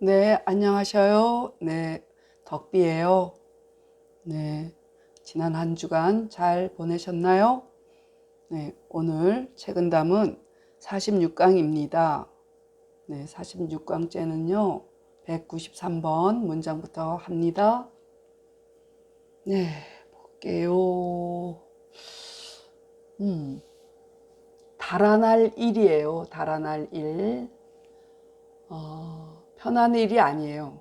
네, 안녕하셔요. 네, 덕비예요. 네, 지난 한 주간 잘 보내셨나요? 네, 오늘 책은담은 46강입니다. 네, 46강째는요, 193번 문장부터 합니다. 네, 볼게요. 달아날 일이에요. 달아날 일. 편한 일이 아니에요.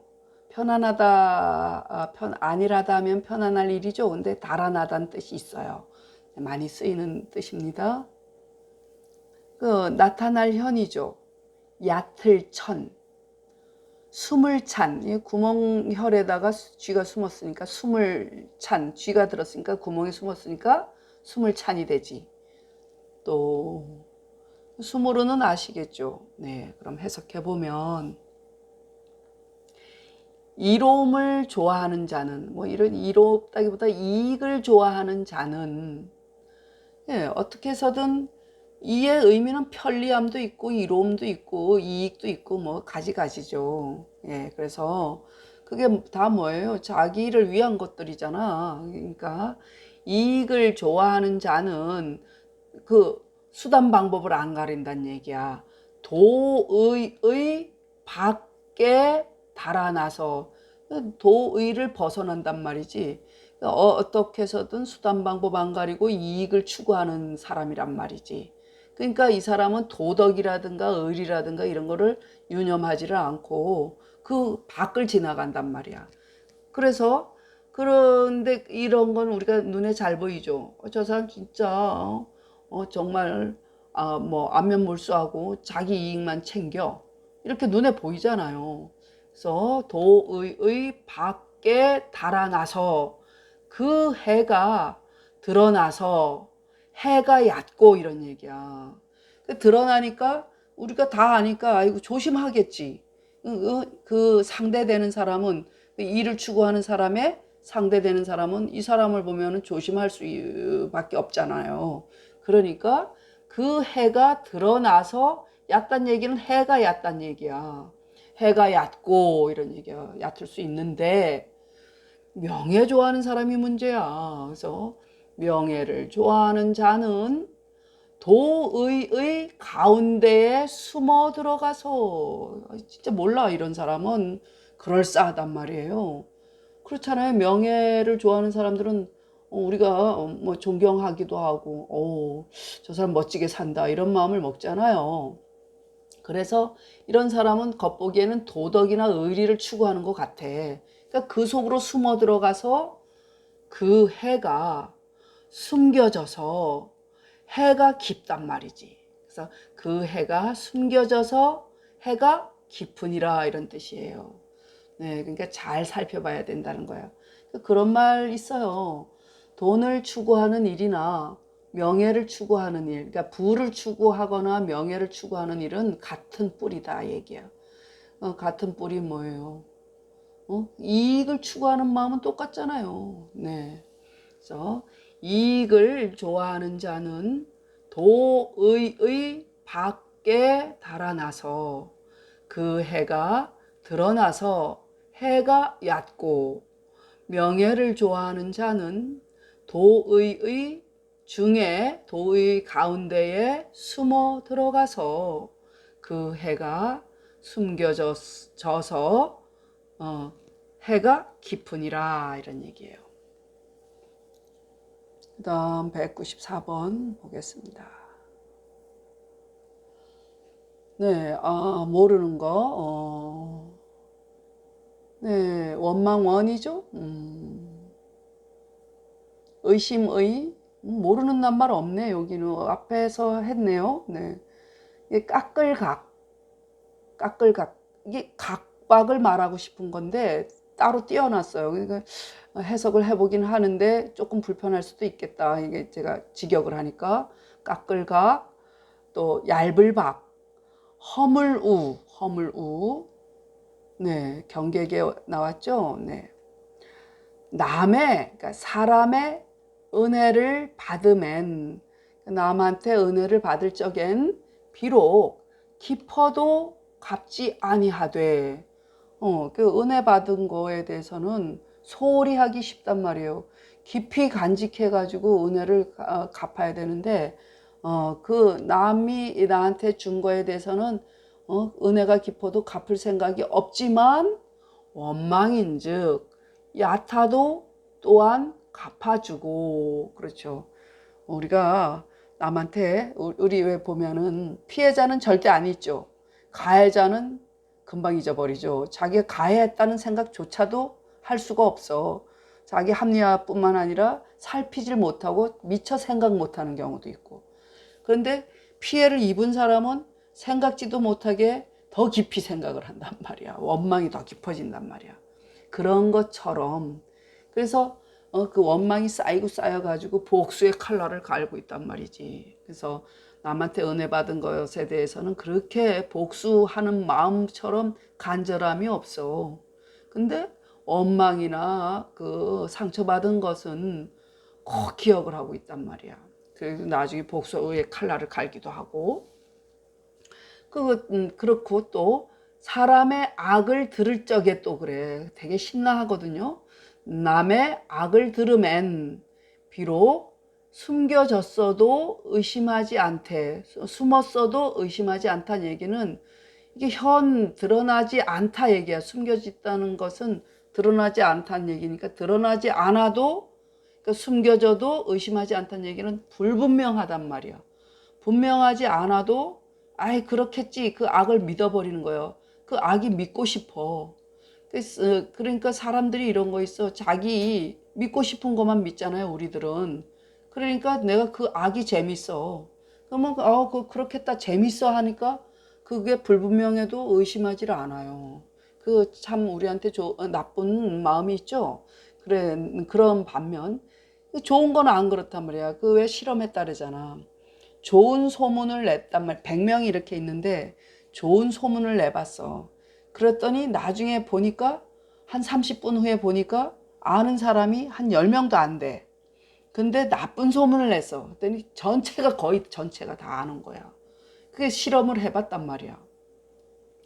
아니라다 하면 편안할 일이죠. 근데 달아나다는 뜻이 있어요. 많이 쓰이는 뜻입니다. 나타날 현이죠. 얕을 천, 숨을 찬, 이 구멍혈에다가 쥐가 숨었으니까 숨을 찬, 쥐가 들었으니까 구멍에 숨었으니까 숨을 찬이 되지. 또 숨으로는 아시겠죠. 네, 그럼 해석해 보면 이로움을 좋아하는 자는, 뭐 이런 이롭다기보다 이익을 좋아하는 자는, 예, 어떻게 해서든 이의 의미는 편리함도 있고 이로움도 있고 이익도 있고 뭐 가지가지죠. 예, 그래서 그게 다 뭐예요? 자기를 위한 것들이잖아. 그러니까 이익을 좋아하는 자는 그 수단 방법을 안 가린다는 얘기야. 도의의 밖에 달아나서 도의를 벗어난단 말이지. 어떻게 해서든 수단 방법 안 가리고 이익을 추구하는 사람이란 말이지. 그러니까 이 사람은 도덕이라든가 의리라든가 이런 거를 유념하지를 않고 그 밖을 지나간단 말이야. 그래서 그런데 이런 건 우리가 눈에 잘 보이죠. 저 사람 진짜 정말 뭐 안면몰수하고 자기 이익만 챙겨 이렇게 눈에 보이잖아요. 그래서 도의의 밖에 달아나서 그 해가 드러나서 해가 얕고 이런 얘기야. 드러나니까 우리가 다 아니까 아이고 조심하겠지. 그 상대되는 사람은, 일을 추구하는 사람의 상대되는 사람은 이 사람을 보면은 조심할 수밖에 없잖아요. 그러니까 그 해가 드러나서 얕단 얘기는 해가 얕단 얘기야. 해가 얕고 이런 얘기야. 얕을 수 있는데 명예 좋아하는 사람이 문제야. 그래서 명예를 좋아하는 자는 도의의 가운데에 숨어 들어가서, 진짜 몰라 이런 사람은 그럴싸하단 말이에요. 그렇잖아요. 명예를 좋아하는 사람들은 우리가 뭐 존경하기도 하고 저 사람 멋지게 산다 이런 마음을 먹잖아요. 그래서 이런 사람은 겉보기에는 도덕이나 의리를 추구하는 것 같아. 그러니까 그 속으로 숨어 들어가서 그 해가 숨겨져서 해가 깊단 말이지. 그래서 그 해가 숨겨져서 해가 깊으니라 이런 뜻이에요. 네, 그러니까 잘 살펴봐야 된다는 거예요. 그런 말 있어요. 돈을 추구하는 일이나 명예를 추구하는 일, 그러니까 부를 추구하거나 명예를 추구하는 일은 같은 뿌리다 얘기야. 같은 뿌리 뭐예요? 이익을 추구하는 마음은 똑같잖아요. 네. 그래서 이익을 좋아하는 자는 도의의 밖에 달아나서 그 해가 드러나서 해가 얕고, 명예를 좋아하는 자는 도의의 중에 도의 가운데에 숨어 들어가서 그 해가 숨겨져서 해가 깊으니라 이런 얘기예요. 그 다음 194번 보겠습니다. 네, 모르는 거, 네, 원망원이죠. 의심의, 모르는 낱말 없네, 여기는. 앞에서 했네요. 네. 이게 까끌각. 이게 각박을 말하고 싶은 건데, 따로 띄어놨어요. 그러니까 해석을 해보긴 하는데, 조금 불편할 수도 있겠다. 이게 제가 직역을 하니까. 까끌각, 또 얇을 박, 허물우. 네, 경계에 나왔죠. 네. 그러니까 사람의 은혜를 받으면, 남한테 은혜를 받을 적엔 비록 깊어도 갚지 아니하되, 그 은혜 받은 거에 대해서는 소홀히 하기 쉽단 말이에요. 깊이 간직해가지고 은혜를 갚아야 되는데, 그 남이 나한테 준 거에 대해서는, 은혜가 깊어도 갚을 생각이 없지만, 원망인즉, 얕아도 또한 갚아주고, 그렇죠. 우리가 남한테, 우리 왜 보면은 피해자는 절대 안 잊죠. 가해자는 금방 잊어버리죠. 자기가 가해했다는 생각조차도 할 수가 없어. 자기 합리화뿐만 아니라 살피질 못하고 미처 생각 못하는 경우도 있고. 그런데 피해를 입은 사람은 생각지도 못하게 더 깊이 생각을 한단 말이야. 원망이 더 깊어진단 말이야. 그런 것처럼. 그래서 그 원망이 쌓이고 쌓여가지고 복수의 칼날을 갈고 있단 말이지. 그래서 남한테 은혜 받은 것에 대해서는 그렇게 복수하는 마음처럼 간절함이 없어. 근데 원망이나 그 상처받은 것은 꼭 기억을 하고 있단 말이야. 그래서 나중에 복수의 칼날을 갈기도 하고. 그렇고 또 사람의 악을 들을 적에 또 그래. 되게 신나하거든요. 남의 악을 들으면 비록 숨겨졌어도 의심하지 않대. 숨었어도 의심하지 않다는 얘기는 이게 드러나지 않다 얘기야. 숨겨졌다는 것은 드러나지 않다는 얘기니까 드러나지 않아도, 그러니까 숨겨져도 의심하지 않다는 얘기는 불분명하단 말이야. 분명하지 않아도 아이 그렇겠지, 그 악을 믿어버리는 거예요. 그 악이 믿고 싶어. 그러니까 사람들이 이런 거 있어. 자기 믿고 싶은 것만 믿잖아요, 우리들은. 그러니까 내가 그 악이 재밌어. 그러면 그렇겠다 재밌어 하니까 그게 불분명해도 의심하지를 않아요. 그 참 우리한테 나쁜 마음이 있죠. 그래, 그런 반면 좋은 건 안 그렇단 말이야. 그 왜 실험에 따르잖아. 좋은 소문을 냈단 말. 100명이 이렇게 있는데 좋은 소문을 내봤어. 그랬더니 나중에 보니까 한 30분 후에 보니까 아는 사람이 한 10명도 안 돼. 근데 나쁜 소문을 냈어. 그랬더니 거의 전체가 다 아는 거야. 그게 실험을 해봤단 말이야.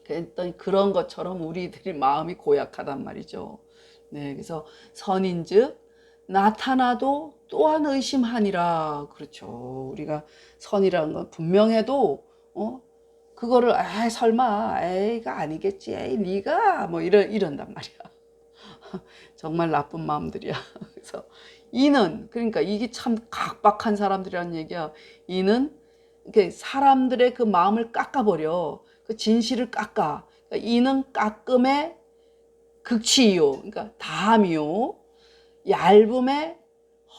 그랬더니 그런 것처럼 우리들이 마음이 고약하단 말이죠. 네, 그래서 선인즉 나타나도 또한 의심하니라. 그렇죠. 우리가 선이라는 건 분명해도 그거를 설마 에이가 아니겠지. 에이 네가 뭐 이런단 말이야. 정말 나쁜 마음들이야. 그래서 이는, 그러니까 이게 참 각박한 사람들이라는 얘기야. 이는 이렇게 사람들의 그 마음을 깎아버려. 그 진실을 깎아. 그러니까 이는 깎음의 극치이요. 그러니까 다함이요. 얇음의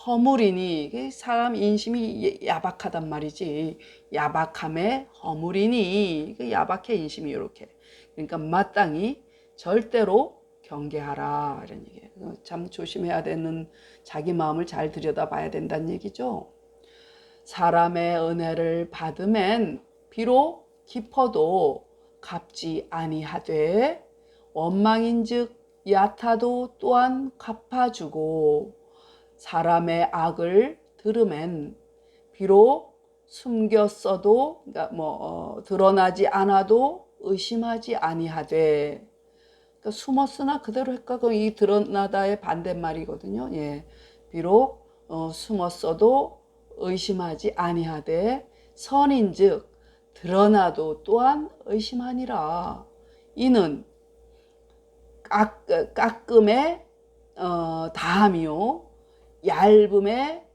허물이니. 이게 사람 인심이 야박하단 말이지. 야박함의 허물이니. 야박해 인심이 이렇게. 그러니까 마땅히 절대로 경계하라 이런 얘기예요. 참 조심해야 되는, 자기 마음을 잘 들여다봐야 된다는 얘기죠. 사람의 은혜를 받으면 비록 깊어도 갚지 아니하되 원망인즉 얕아도 또한 갚아주고, 사람의 악을 들으면 비록 숨겼어도, 그러니까 드러나지 않아도 의심하지 아니하되. 그러니까 숨었으나 그대로 했까, 이 드러나다의 반대말이거든요. 예, 비록 숨었어도 의심하지 아니하되 선인즉 드러나도 또한 의심하니라. 이는 깎음의 다함이요 얇음의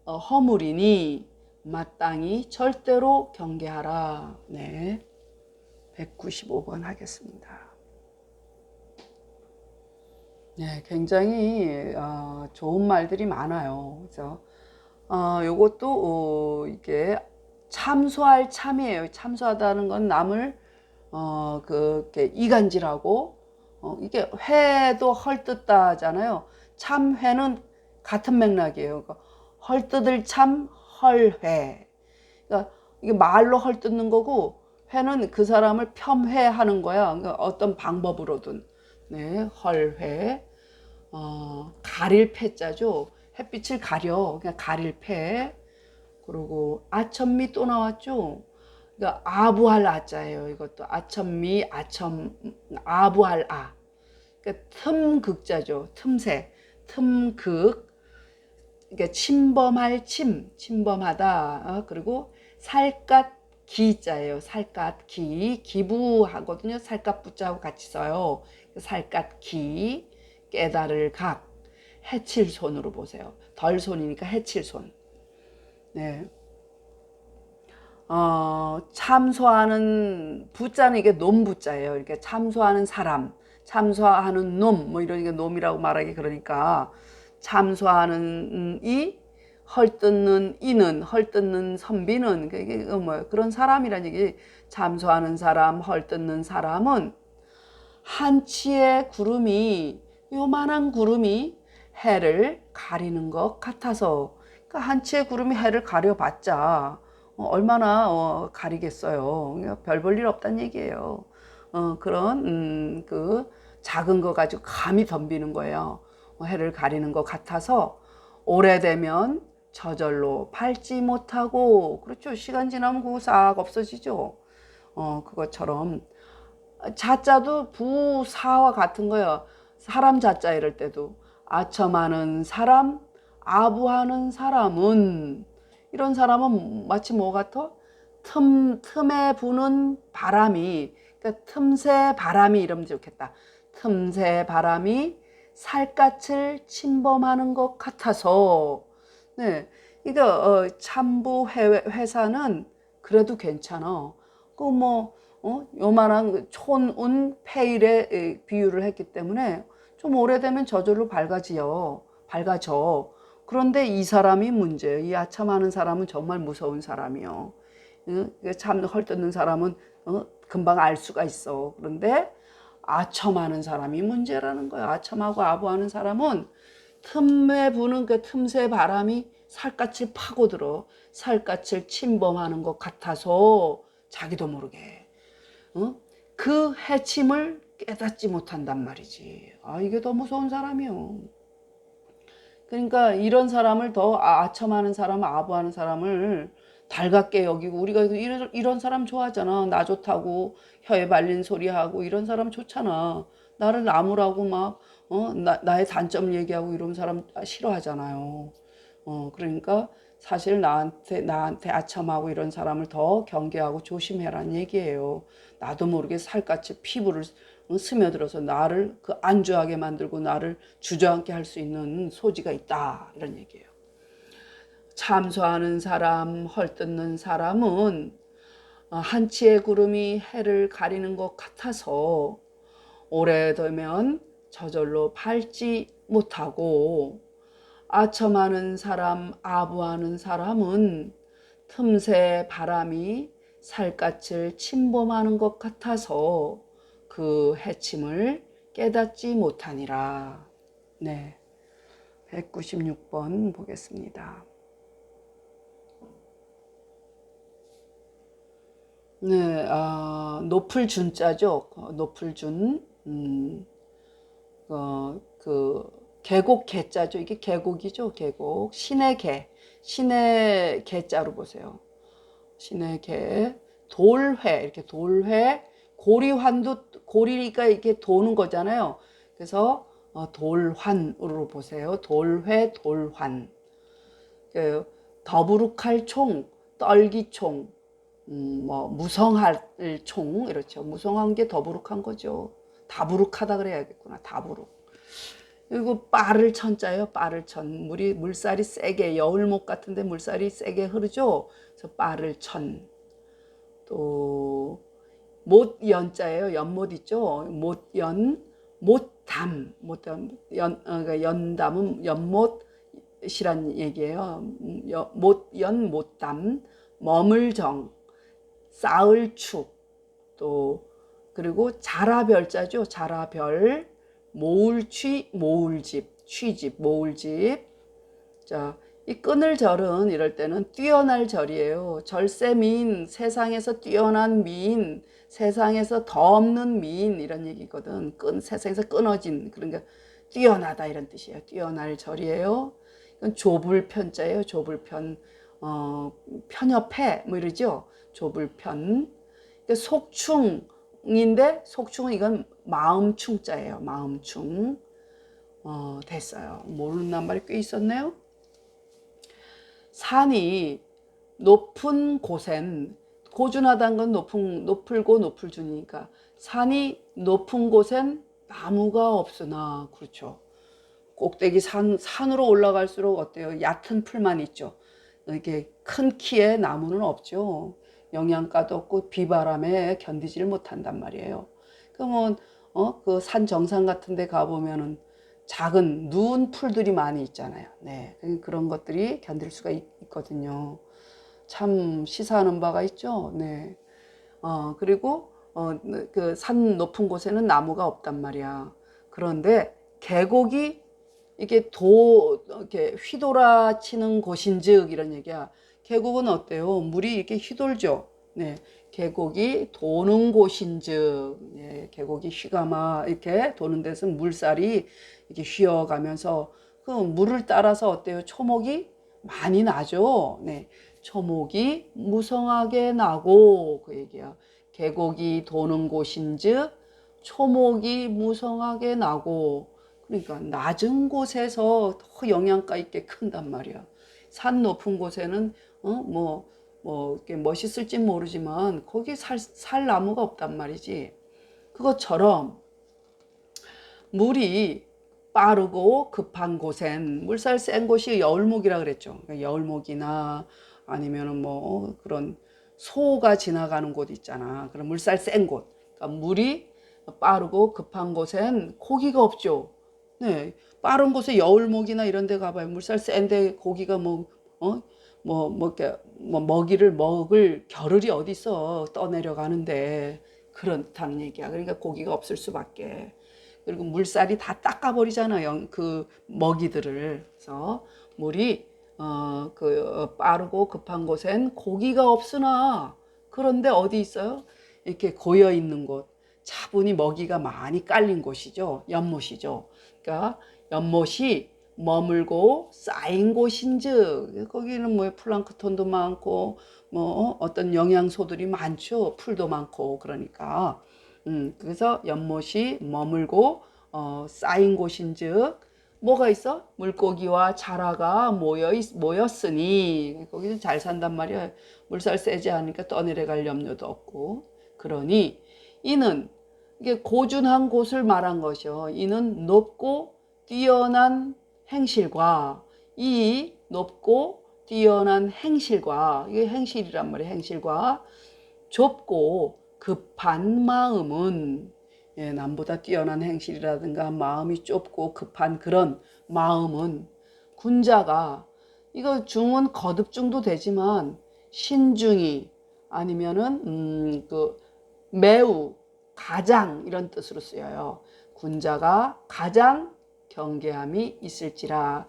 허물이니 마땅히 절대로 경계하라. 네, 195번 하겠습니다. 네, 굉장히 좋은 말들이 많아요. 그래서 요것도 이게 참소할 참이에요. 참소하다는 건 남을 그렇게 이간질하고, 이게 회도 헐뜯다잖아요. 참회는 같은 맥락이에요. 그러니까 헐뜯을 참, 헐회. 그러니까 이게 말로 헐뜯는 거고, 회는 그 사람을 폄훼하는 거야. 그러니까 어떤 방법으로든. 네, 헐회. 가릴 패자죠. 햇빛을 가려. 그냥 가릴 패. 그리고 아첨미 또 나왔죠. 그러니까 아부할 아자예요. 이것도 아첨미, 아부할 아. 그러니까 틈극자죠. 틈새, 틈극. 그러니까 침범할 침범하다. 그리고 살갗 기자예요. 살갗 기, 기부하거든요. 살갗 부자하고 같이 써요. 살갗 기, 깨달을 각, 해칠 손으로 보세요. 덜 손이니까 해칠 손. 네. 참소하는 부자는 이게 놈부자예요. 이렇게 참소하는 사람, 참소하는 놈, 뭐 이러니까 놈이라고 말하기 그러니까 참소하는 이, 헐뜯는 이는, 헐뜯는 선비는 이게 뭐 그런 사람이란 얘기. 참소하는 사람, 헐뜯는 사람은 한치의 구름이, 요만한 구름이 해를 가리는 것 같아서, 그러니까 한치의 구름이 해를 가려봤자 얼마나 가리겠어요. 별 볼 일 없다는 얘기예요. 그런 그 작은 거 가지고 감히 덤비는 거예요. 해를 가리는 것 같아서 오래되면 저절로 밟지 못하고, 그렇죠. 시간 지나면 그거 싹 없어지죠. 그것처럼 자자도 부사와 같은 거예요. 사람 자자 이럴 때도 아첨하는 사람, 아부하는 사람은, 이런 사람은 마치 뭐 같아? 틈에 부는 바람이, 그러니까 틈새 바람이 이러면 좋겠다. 틈새 바람이 살갗을 침범하는 것 같아서. 네, 이거 참부 회사는 그래도 괜찮아. 그뭐 요만한 촌운 페일에 비유를 했기 때문에 좀 오래되면 저절로 밝아져. 그런데 이 사람이 문제예요. 이 아첨하는 사람은 정말 무서운 사람이요. 참 헐뜯는 사람은 금방 알 수가 있어. 그런데 아첨하는 사람이 문제라는 거야. 아첨하고 아부하는 사람은 틈에 부는 그 틈새 바람이 살갗을 파고들어 살갗을 침범하는 것 같아서 자기도 모르게 그 해침을 깨닫지 못한단 말이지. 이게 더 무서운 사람이요. 그러니까 이런 사람을 더 아첨하는 사람, 아부하는 사람을 달갑게 여기고, 우리가 이런 사람 좋아하잖아. 나 좋다고 혀에 발린 소리하고 이런 사람 좋잖아. 나를 나무라고 막 나의 단점 얘기하고 이런 사람 싫어하잖아요. 그러니까 사실 나한테 아첨하고 이런 사람을 더 경계하고 조심해라는 얘기예요. 나도 모르게 살갗에 피부를 스며들어서 나를 그 안주하게 만들고 나를 주저앉게 할 수 있는 소지가 있다, 이런 얘기예요. 참소하는 사람, 헐뜯는 사람은 한치의 구름이 해를 가리는 것 같아서 오래되면 저절로 밟지 못하고, 아첨하는 사람, 아부하는 사람은 틈새 바람이 살갗을 침범하는 것 같아서 그 해침을 깨닫지 못하니라. 네, 196번 보겠습니다. 네, 높을 준자죠. 높을 준, 그 계곡 개자죠. 이게 계곡이죠. 계곡. 신의 개자로 보세요. 신의 개, 돌회, 이렇게 돌회, 고리가 이렇게 도는 거잖아요. 그래서 돌환으로 보세요. 돌회, 돌환. 더부룩할 총, 떨기총, 뭐 무성할 총, 이렇죠. 무성한 게 더부룩한 거죠. 다부룩하다 그래야겠구나. 다부룩. 그리고 빠를 천자예요. 빠를 천. 물살이 세게, 여울목 같은데 물살이 세게 흐르죠. 그래서 빠를 천. 또 못 연자예요. 연못 있죠. 못 연, 못담. 그러니까 연담은 연못이란 얘기예요. 못 연, 못담. 머물정, 쌓을 축. 또 그리고 자라별자죠. 자라별. 모울취, 모울집, 취집, 모울집. 자, 이 끊을 절은 이럴 때는 뛰어날 절이에요. 절세민, 세상에서 뛰어난 민, 세상에서 더 없는 민, 이런 얘기거든. 세상에서 끊어진, 그러니까 뛰어나다 이런 뜻이에요. 뛰어날 절이에요. 이건 좁을 편자예요. 좁을 편, 편협해, 뭐 이러죠. 좁을 편. 속충인데, 속충은 이건 마음충자예요. 마음충. 됐어요. 모르는 낱말이 꽤 있었네요. 산이 높은 곳엔, 고준하다는 건 높을고 높을준이니까 산이 높은 곳엔 나무가 없으나, 그렇죠. 꼭대기 산으로 올라갈수록 어때요? 얕은 풀만 있죠. 이렇게 큰 키에 나무는 없죠. 영양가도 없고 비바람에 견디지를 못한단 말이에요. 그러면 그 산 정상 같은 데 가보면은 작은 누운 풀들이 많이 있잖아요. 네. 그런 것들이 견딜 수가 있거든요. 참 시사하는 바가 있죠. 네. 그리고 그 산 높은 곳에는 나무가 없단 말이야. 그런데 계곡이 이게 이렇게 휘돌아치는 곳인즉 이런 얘기야. 계곡은 어때요? 물이 이렇게 휘돌죠. 네. 계곡이 도는 곳인즉, 예, 계곡이 휘감아 이렇게 도는 데서 물살이 이렇게 휘어가면서 그 물을 따라서 어때요? 초목이 많이 나죠. 네. 초목이 무성하게 나고 그 얘기야. 계곡이 도는 곳인즉 초목이 무성하게 나고, 그러니까 낮은 곳에서 더 영양가 있게 큰단 말이야. 산 높은 곳에는 이렇게 멋있을진 모르지만 거기 살 나무가 없단 말이지. 그것처럼 물이 빠르고 급한 곳엔, 물살 센 곳이 여울목이라 그랬죠. 그러니까 여울목이나 아니면은 그런 소가 지나가는 곳 있잖아. 그런 물살 센 곳. 그러니까 물이 빠르고 급한 곳엔 고기가 없죠. 네. 빠른 곳에 여울목이나 이런 데 가봐요. 물살 센데 고기가 이렇게 먹이를 먹을 겨를이 어디 있어. 떠내려가는데. 그렇다는 얘기야. 그러니까 고기가 없을 수밖에. 그리고 물살이 다 닦아버리잖아요. 그 먹이들을. 그래서 물이 빠르고 급한 곳엔 고기가 없으나, 그런데 어디 있어요? 이렇게 고여 있는 곳, 차분히 먹이가 많이 깔린 곳이죠. 연못이죠. 그러니까 연못이 머물고 쌓인 곳인즉, 거기는 플랑크톤도 많고 어떤 영양소들이 많죠. 풀도 많고. 그러니까 그래서 연못이 머물고 쌓인 곳인즉 뭐가 있어? 물고기와 자라가 모였으니, 거기서 잘 산단 말이야. 물살 세지 않으니까 떠내려갈 염려도 없고. 그러니 이는, 이게 고준한 곳을 말한 것이요. 이는 높고 뛰어난 행실과, 이 높고 뛰어난 행실과, 이게 행실이란 말이에요. 행실과 좁고 급한 마음은, 예, 남보다 뛰어난 행실이라든가 마음이 좁고 급한 그런 마음은, 군자가, 이거 중은 거듭중도 되지만 신중히 아니면은 매우, 가장 이런 뜻으로 쓰여요. 군자가 가장 경계함이 있을지라.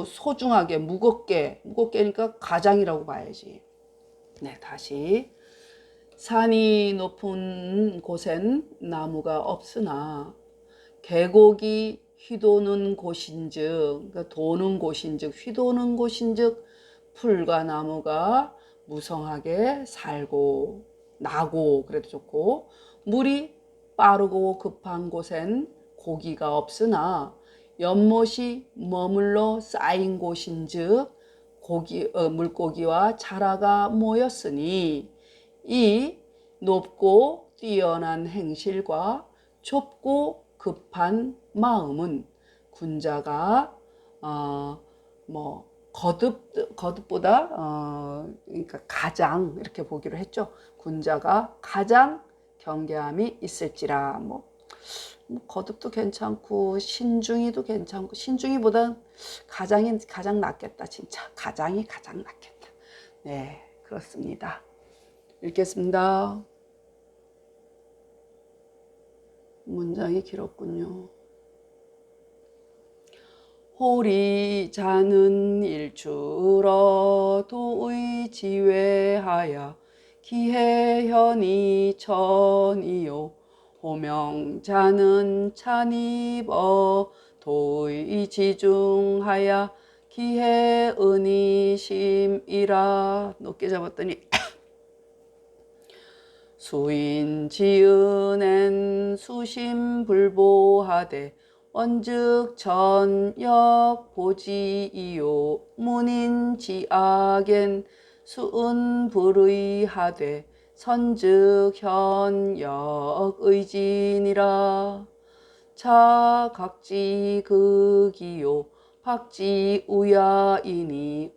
소중하게 무겁게니까 가장이라고 봐야지. 네, 다시. 산이 높은 곳엔 나무가 없으나 계곡이 휘도는 곳인즉, 그러니까 도는 곳인즉, 휘도는 곳인즉 풀과 나무가 무성하게 살고 나고, 그래도 좋고, 물이 빠르고 급한 곳엔 고기가 없으나 연못이 머물러 쌓인 곳인즉 물고기와 자라가 모였으니, 이 높고 뛰어난 행실과 좁고 급한 마음은 군자가 거듭보다 그러니까 가장 이렇게 보기로 했죠. 군자가 가장 경계함이 있을지라. 거듭도 괜찮고 신중히도 괜찮고, 신중히보다 가장 낫겠다. 진짜 가장이 가장 낫겠다. 네, 그렇습니다. 읽겠습니다. 문장이 길었군요. 홀이 자는 일주러 도의 지외하야 기해현이 천이요 호명자는 찬입어 도의 지중하야 기해은이 심이라. 높게 잡았더니 수인 지은엔 춘 수심불보하되 원즉 전역 보지이요 문인지악엔 수은불의하되 선즉 현역 의진이라. 자각지극이요 박지우야이니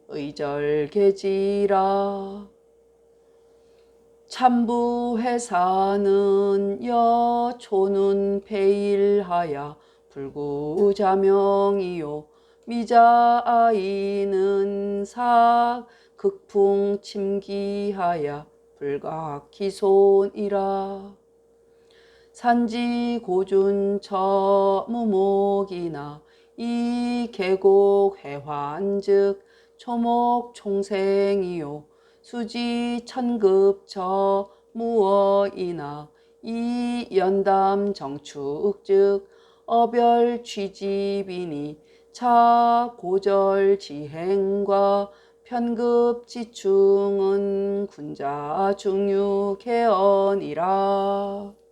의절개지라. 참부회사는 여초는 폐일하야 불구자명이요 미자아이는 사 극풍침기하야 불각기손이라. 산지고준처무목이나 이 계곡회환즉 초목총생이요 수지천급처 무어이나 이 연담정축즉 어별취집이니 차고절지행과 편급지충은 군자중유개언이라.